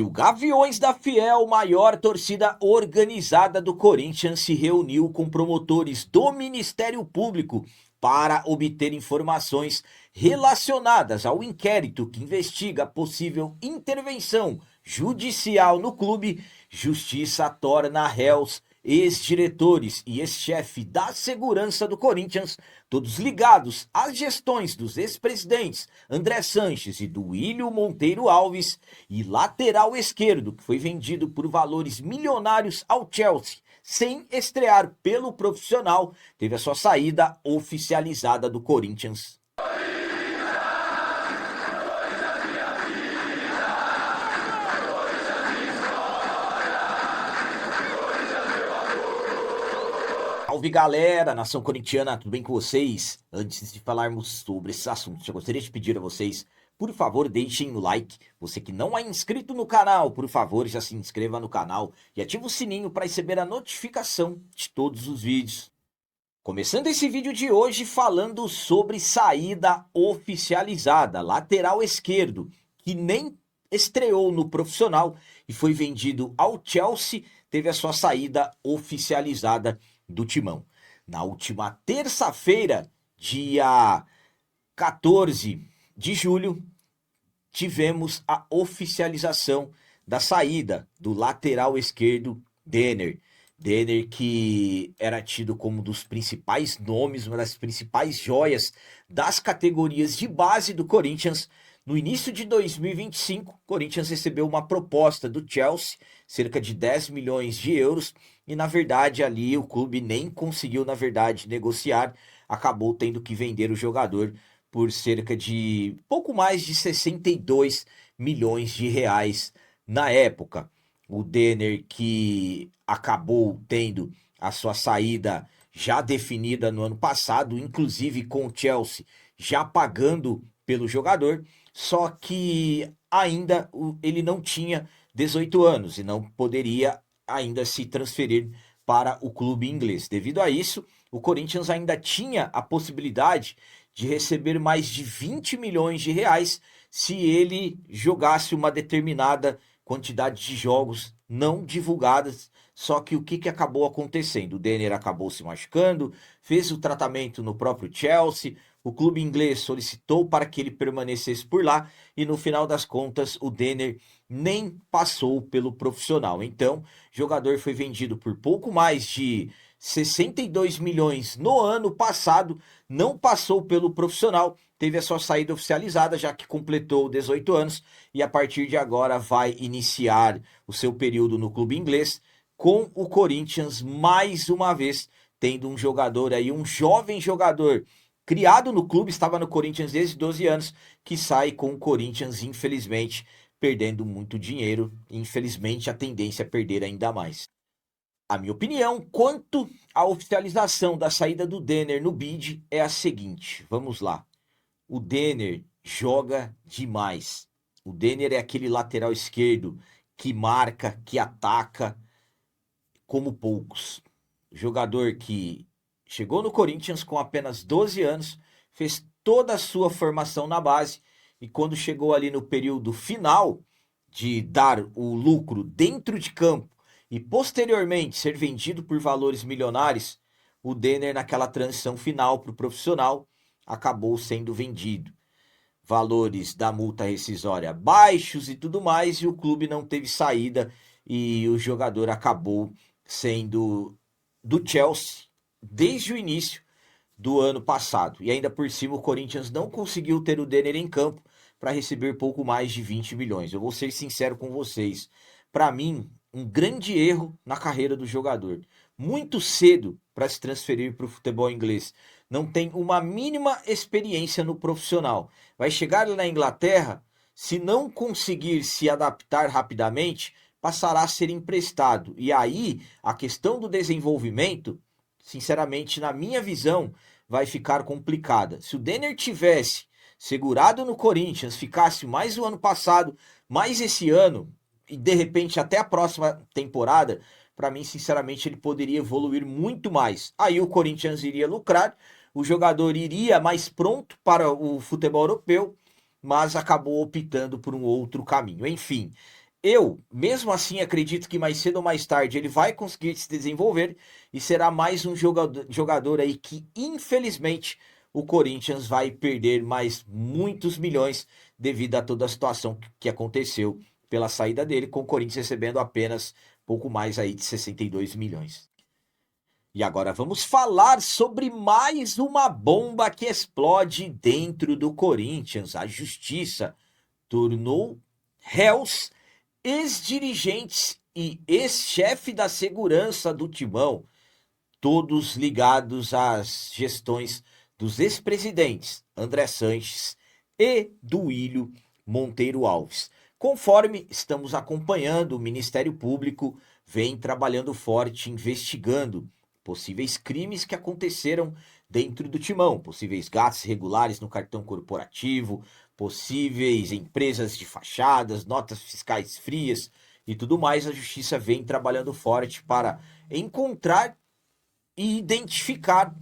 O Gaviões da Fiel, maior torcida organizada do Corinthians, se reuniu com promotores do Ministério Público para obter informações relacionadas ao inquérito que investiga a possível intervenção judicial no clube. Justiça torna réus ex-diretores e ex-chefe da segurança do Corinthians, todos ligados às gestões dos ex-presidentes André Sanches e do Duílio Monteiro Alves, e lateral esquerdo, que foi vendido por valores milionários ao Chelsea, sem estrear pelo profissional, teve a sua saída oficializada do Corinthians. Salve galera, nação corintiana, tudo bem com vocês? Antes de falarmos sobre esses assuntos, eu gostaria de pedir a vocês, por favor, deixem o like. Você que não é inscrito no canal, por favor, já se inscreva no canal e ative o sininho para receber a notificação de todos os vídeos. Começando esse vídeo de hoje falando sobre saída oficializada, lateral esquerdo, que nem estreou no profissional e foi vendido ao Chelsea, teve a sua saída oficializada do Timão. Na última terça-feira, dia 14 de julho, tivemos a oficialização da saída do lateral esquerdo Denner. Denner, que era tido como um dos principais nomes, uma das principais joias das categorias de base do Corinthians. No início de 2025, o Corinthians recebeu uma proposta do Chelsea, cerca de 10 milhões de euros, e na verdade ali o clube nem conseguiu, na verdade, negociar, acabou tendo que vender o jogador por cerca de pouco mais de 62 milhões de reais na época. O Denner, que acabou tendo a sua saída já definida no ano passado, inclusive com o Chelsea já pagando pelo jogador, só que ainda ele não tinha 18 anos e não poderia ainda se transferir para o clube inglês. Devido a isso, o Corinthians ainda tinha a possibilidade de receber mais de 20 milhões de reais se ele jogasse uma determinada quantidade de jogos não divulgadas. Só que o que acabou acontecendo? O Denner acabou se machucando, fez o tratamento no próprio Chelsea, o clube inglês solicitou para que ele permanecesse por lá e no final das contas o Denner nem passou pelo profissional. Então, o jogador foi vendido por pouco mais de 62 milhões no ano passado, não passou pelo profissional, teve a sua saída oficializada, já que completou 18 anos e a partir de agora vai iniciar o seu período no clube inglês com o Corinthians mais uma vez, tendo um jogador aí, um jovem jogador criado no clube, estava no Corinthians desde 12 anos, que sai com o Corinthians, infelizmente, perdendo muito dinheiro. Infelizmente, a tendência é perder ainda mais. A minha opinião quanto à oficialização da saída do Denner no bid é a seguinte, vamos lá. O Denner joga demais. O Denner é aquele lateral esquerdo que marca, que ataca como poucos. Jogador que chegou no Corinthians com apenas 12 anos, fez toda a sua formação na base e quando chegou ali no período final de dar o lucro dentro de campo e posteriormente ser vendido por valores milionários, o Denner naquela transição final para o profissional acabou sendo vendido. Valores da multa rescisória baixos e tudo mais, e o clube não teve saída e o jogador acabou sendo do Chelsea desde o início do ano passado. E ainda por cima o Corinthians não conseguiu ter o Denner em campo para receber pouco mais de 20 milhões. Eu vou ser sincero com vocês. Para mim, um grande erro na carreira do jogador. Muito cedo para se transferir para o futebol inglês. Não tem uma mínima experiência no profissional. Vai chegar na Inglaterra, se não conseguir se adaptar rapidamente, passará a ser emprestado. E aí, a questão do desenvolvimento, sinceramente, na minha visão, vai ficar complicada. Se o Denner tivesse segurado no Corinthians, ficasse mais o ano passado, mais esse ano, e de repente até a próxima temporada, para mim, sinceramente, ele poderia evoluir muito mais. Aí o Corinthians iria lucrar, o jogador iria mais pronto para o futebol europeu, mas acabou optando por um outro caminho. Enfim, Eu, mesmo assim, acredito que mais cedo ou mais tarde ele vai conseguir se desenvolver e será mais um jogador aí que, infelizmente, o Corinthians vai perder mais muitos milhões devido a toda a situação que aconteceu pela saída dele, com o Corinthians recebendo apenas pouco mais aí de 62 milhões. E agora vamos falar sobre mais uma bomba que explode dentro do Corinthians. A justiça tornou réus ex-dirigentes e ex-chefe da segurança do Timão, todos ligados às gestões dos ex-presidentes André Sanches e Duílio Monteiro Alves. Conforme estamos acompanhando, o Ministério Público vem trabalhando forte, investigando possíveis crimes que aconteceram dentro do Timão, possíveis gastos irregulares no cartão corporativo, possíveis empresas de fachadas, notas fiscais frias e tudo mais. A justiça vem trabalhando forte para encontrar e identificar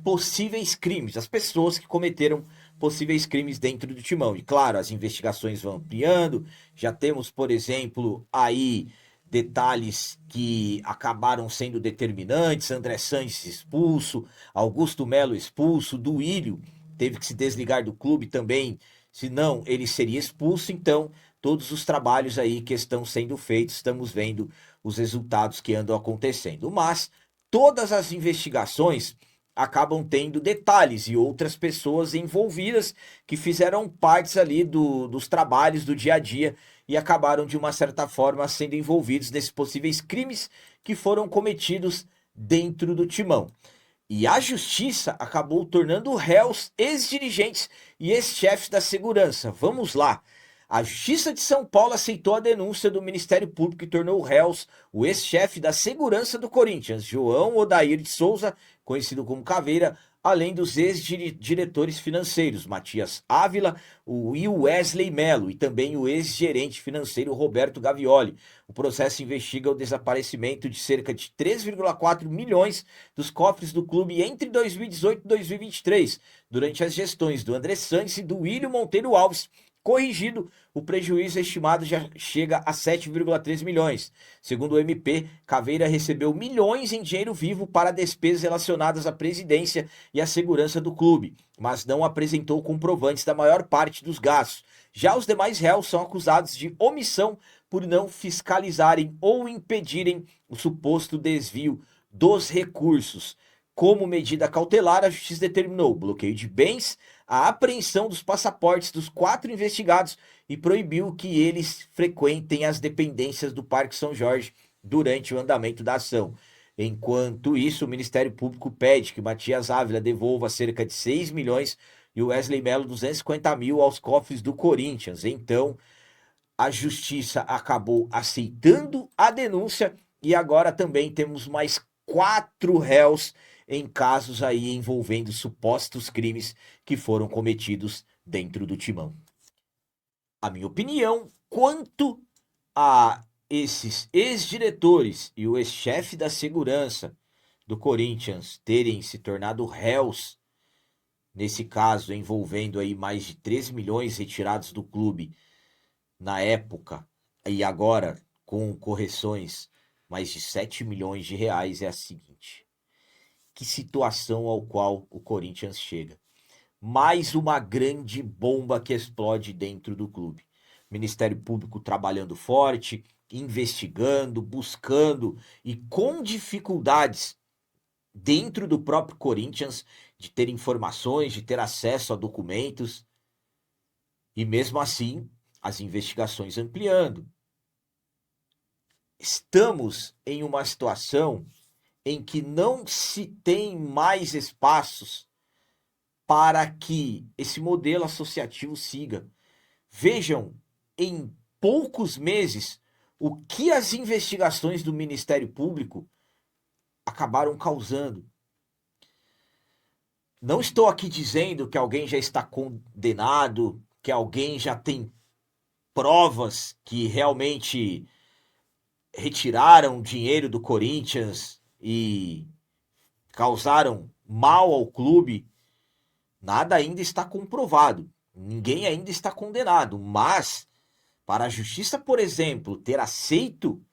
possíveis crimes, as pessoas que cometeram possíveis crimes dentro do Timão. E claro, as investigações vão ampliando. Já temos, por exemplo, aí detalhes que acabaram sendo determinantes: André Sanches expulso, Augusto Melo expulso, Duílio teve que se desligar do clube também, senão ele seria expulso. Então, todos os trabalhos aí que estão sendo feitos, estamos vendo os resultados que andam acontecendo. Mas todas as investigações acabam tendo detalhes e outras pessoas envolvidas que fizeram partes ali dos trabalhos do dia a dia e acabaram, de uma certa forma, sendo envolvidos nesses possíveis crimes que foram cometidos dentro do Timão. E a justiça acabou tornando réus ex-dirigentes e ex-chefes da segurança. Vamos lá. A Justiça de São Paulo aceitou a denúncia do Ministério Público e tornou réus o ex-chefe da segurança do Corinthians, João Odair de Souza, conhecido como Caveira, além dos ex-diretores financeiros, Matias Ávila e o Wesley Melo, e também o ex-gerente financeiro Roberto Gavioli. O processo investiga o desaparecimento de cerca de 3,4 milhões dos cofres do clube entre 2018 e 2023, durante as gestões do André Sanches e do William Monteiro Alves. Corrigido, o prejuízo estimado já chega a 7,3 milhões. Segundo o MP, Caveira recebeu milhões em dinheiro vivo para despesas relacionadas à presidência e à segurança do clube, mas não apresentou comprovantes da maior parte dos gastos. Já os demais réus são acusados de omissão por não fiscalizarem ou impedirem o suposto desvio dos recursos. Como medida cautelar, a justiça determinou o bloqueio de bens, a apreensão dos passaportes dos 4 investigados e proibiu que eles frequentem as dependências do Parque São Jorge durante o andamento da ação. Enquanto isso, o Ministério Público pede que Matias Ávila devolva cerca de 6 milhões e o Wesley Melo 250 mil aos cofres do Corinthians. Então, a justiça acabou aceitando a denúncia e agora também temos mais 4 réus em casos aí envolvendo supostos crimes que foram cometidos dentro do Timão. A minha opinião quanto a esses ex-diretores e o ex-chefe da segurança do Corinthians terem se tornado réus, nesse caso envolvendo aí mais de 3 milhões retirados do clube na época e agora com correções mais de 7 milhões de reais, é a seguinte: que situação ao qual o Corinthians chega. Mais uma grande bomba que explode dentro do clube. Ministério Público trabalhando forte, investigando, buscando e com dificuldades dentro do próprio Corinthians de ter informações, de ter acesso a documentos. E mesmo assim, as investigações ampliando. Estamos em uma situação em que não se tem mais espaços para que esse modelo associativo siga. Vejam, em poucos meses, o que as investigações do Ministério Público acabaram causando. Não estou aqui dizendo que alguém já está condenado, que alguém já tem provas que realmente retiraram dinheiro do Corinthians e causaram mal ao clube. Nada ainda está comprovado. Ninguém ainda está condenado, mas Para a Justiça, por exemplo, ter aceito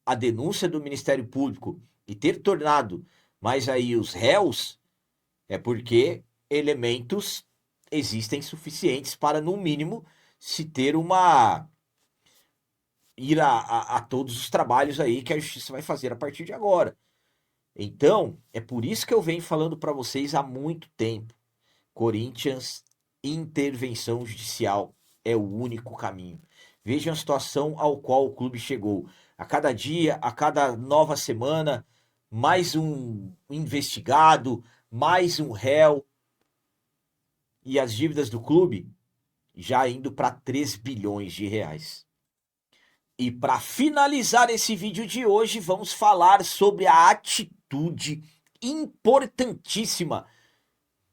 a denúncia do Ministério Público e ter tornado mais aí os réus, é porque elementos existem suficientes para, no mínimo, se ter uma ir a todos os trabalhos aí que a justiça vai fazer a partir de agora. Então, é por isso que eu venho falando para vocês há muito tempo. Corinthians, intervenção judicial é o único caminho. Vejam a situação ao qual o clube chegou. A cada dia, a cada nova semana, mais um investigado, mais um réu. E as dívidas do clube já indo para 3 bilhões de reais. E para finalizar esse vídeo de hoje, vamos falar sobre a atitude importantíssima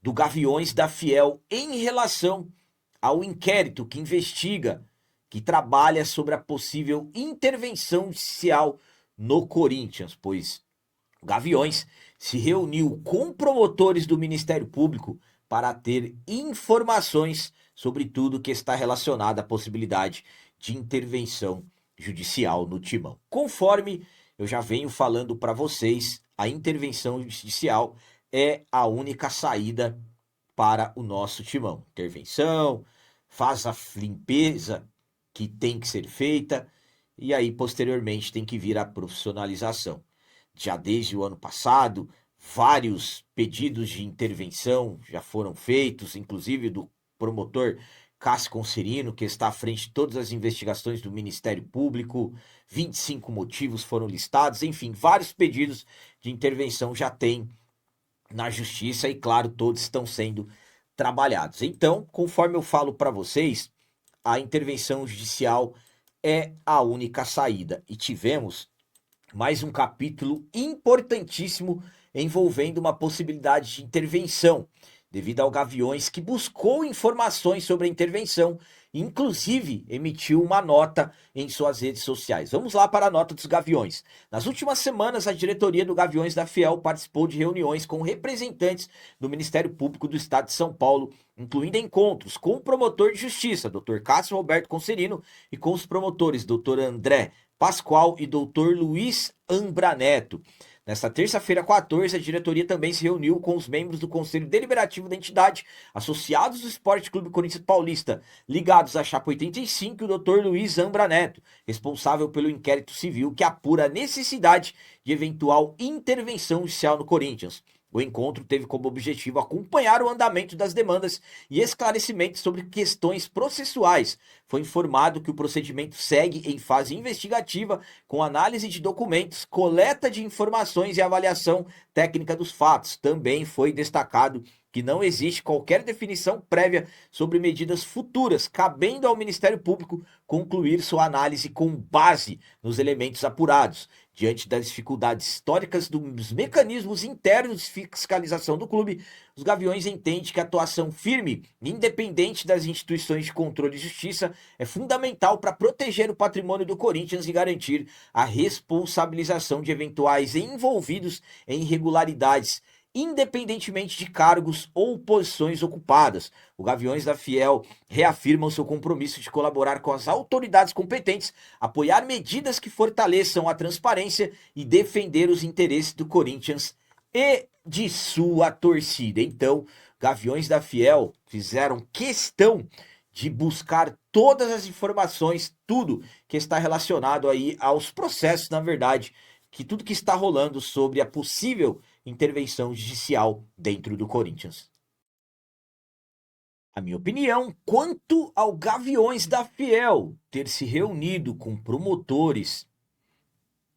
do Gaviões da Fiel em relação ao inquérito que investiga, que trabalha sobre a possível intervenção judicial no Corinthians, pois o Gaviões se reuniu com promotores do Ministério Público para ter informações sobre tudo que está relacionado à possibilidade de intervenção judicial no Timão. Conforme eu já venho falando para vocês, a intervenção judicial é a única saída para o nosso Timão. Intervenção, faz a limpeza que tem que ser feita e aí posteriormente tem que vir a profissionalização. Já desde o ano passado, vários pedidos de intervenção já foram feitos, inclusive do promotor Cássio Conserino, que está à frente de todas as investigações do Ministério Público. 25 motivos foram listados, enfim, vários pedidos de intervenção já tem na justiça e, claro, todos estão sendo trabalhados. Então, conforme eu falo para vocês, a intervenção judicial é a única saída. E tivemos mais um capítulo importantíssimo envolvendo uma possibilidade de intervenção, devido ao Gaviões que buscou informações sobre a intervenção, inclusive emitiu uma nota em suas redes sociais. Vamos lá para a nota dos Gaviões. Nas últimas semanas, a diretoria do Gaviões da Fiel participou de reuniões com representantes do Ministério Público do Estado de São Paulo, incluindo encontros com o promotor de justiça, Dr. Cássio Roberto Conserino, e com os promotores, Dr. André Pascoal e Dr. Luiz Ambraneto. Nesta terça-feira, 14, a diretoria também se reuniu com os membros do Conselho Deliberativo da entidade, associados do Esporte Clube Corinthians Paulista, ligados à Chapa 85, e o Dr. Luiz Ambraneto, responsável pelo inquérito civil que apura a necessidade de eventual intervenção judicial no Corinthians. O encontro teve como objetivo acompanhar o andamento das demandas e esclarecimentos sobre questões processuais. Foi informado que o procedimento segue em fase investigativa, com análise de documentos, coleta de informações e avaliação técnica dos fatos. Também foi destacado que não existe qualquer definição prévia sobre medidas futuras, cabendo ao Ministério Público concluir sua análise com base nos elementos apurados. Diante das dificuldades históricas dos mecanismos internos de fiscalização do clube, os Gaviões entendem que a atuação firme e independente das instituições de controle e justiça é fundamental para proteger o patrimônio do Corinthians e garantir a responsabilização de eventuais envolvidos em irregularidades, independentemente de cargos ou posições ocupadas. O Gaviões da Fiel reafirma o seu compromisso de colaborar com as autoridades competentes, apoiar medidas que fortaleçam a transparência e defender os interesses do Corinthians e de sua torcida. Então, Gaviões da Fiel fizeram questão de buscar todas as informações, tudo que está relacionado aí aos processos, na verdade, que tudo que está rolando sobre a possível intervenção judicial dentro do Corinthians. A minha opinião quanto ao Gaviões da Fiel ter se reunido com promotores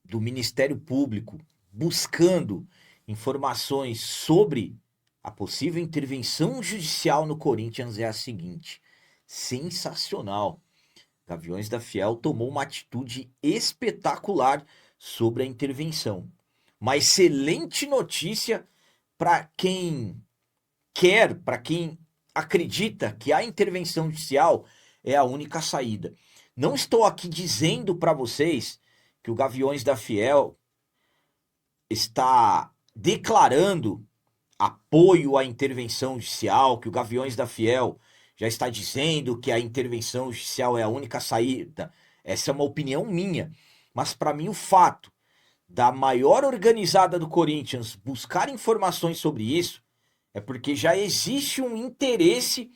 do Ministério Público buscando informações sobre a possível intervenção judicial no Corinthians é a seguinte: sensacional. Gaviões da Fiel tomou uma atitude espetacular sobre a intervenção. Uma excelente notícia para quem quer, para quem acredita que a intervenção judicial é a única saída. Não estou aqui dizendo para vocês que o Gaviões da Fiel está declarando apoio à intervenção judicial, que o Gaviões da Fiel já está dizendo que a intervenção judicial é a única saída. Essa é uma opinião minha. Mas para mim o fato da maior organizada do Corinthians buscar informações sobre isso é porque já existe um interesse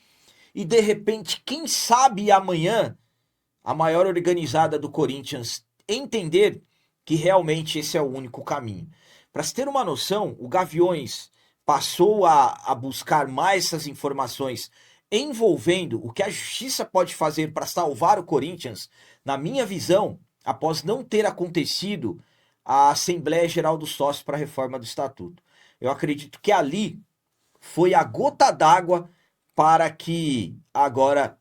e de repente, quem sabe amanhã a maior organizada do Corinthians entender que realmente esse é o único caminho. Para se ter uma noção, o Gaviões passou a buscar mais essas informações envolvendo o que a justiça pode fazer para salvar o Corinthians, na minha visão, após não ter acontecido a Assembleia Geral dos Sócios para a reforma do Estatuto. Eu acredito que ali foi a gota d'água para que agora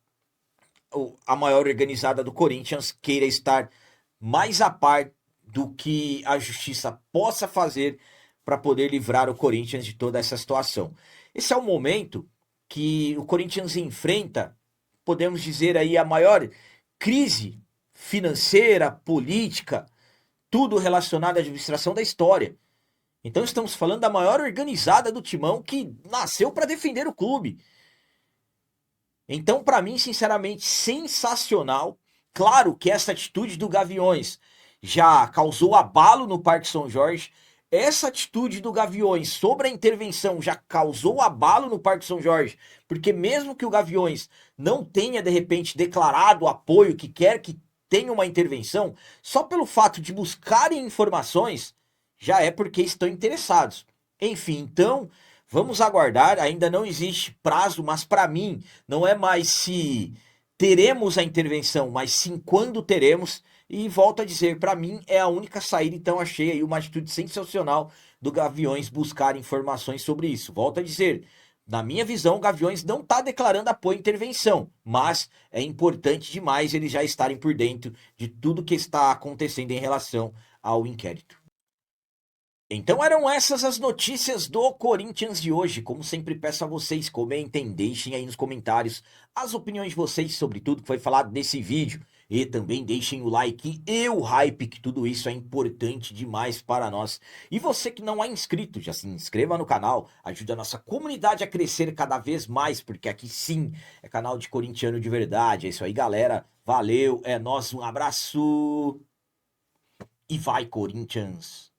a maior organizada do Corinthians queira estar mais a par do que a justiça possa fazer para poder livrar o Corinthians de toda essa situação. Esse é o momento que o Corinthians enfrenta, podemos dizer aí, a maior crise financeira, política, tudo relacionado à administração da história. Então estamos falando da maior organizada do Timão que nasceu para defender o clube. Então, para mim, sinceramente, sensacional. Claro que essa atitude do Gaviões já causou abalo no Parque São Jorge. Essa atitude do Gaviões sobre a intervenção já causou abalo no Parque São Jorge, porque mesmo que o Gaviões não tenha, de repente, declarado o apoio que quer que tenha uma intervenção, só pelo fato de buscarem informações, já é porque estão interessados. Enfim, então, vamos aguardar. Ainda não existe prazo, mas para mim, não é mais se teremos a intervenção, mas sim quando teremos. E volto a dizer, para mim é a única saída, então achei aí uma atitude sensacional do Gaviões buscar informações sobre isso. Volto a dizer, na minha visão, o Gaviões não está declarando apoio à intervenção, mas é importante demais eles já estarem por dentro de tudo que está acontecendo em relação ao inquérito. Então eram essas as notícias do Corinthians de hoje. Como sempre peço a vocês, comentem, deixem aí nos comentários as opiniões de vocês sobre tudo que foi falado nesse vídeo. E também deixem o like e o hype, que tudo isso é importante demais para nós. E você que não é inscrito, já se inscreva no canal, ajude a nossa comunidade a crescer cada vez mais, porque aqui sim é canal de corintiano de verdade. É isso aí, galera. Valeu, é nóis, um abraço e vai, Corinthians!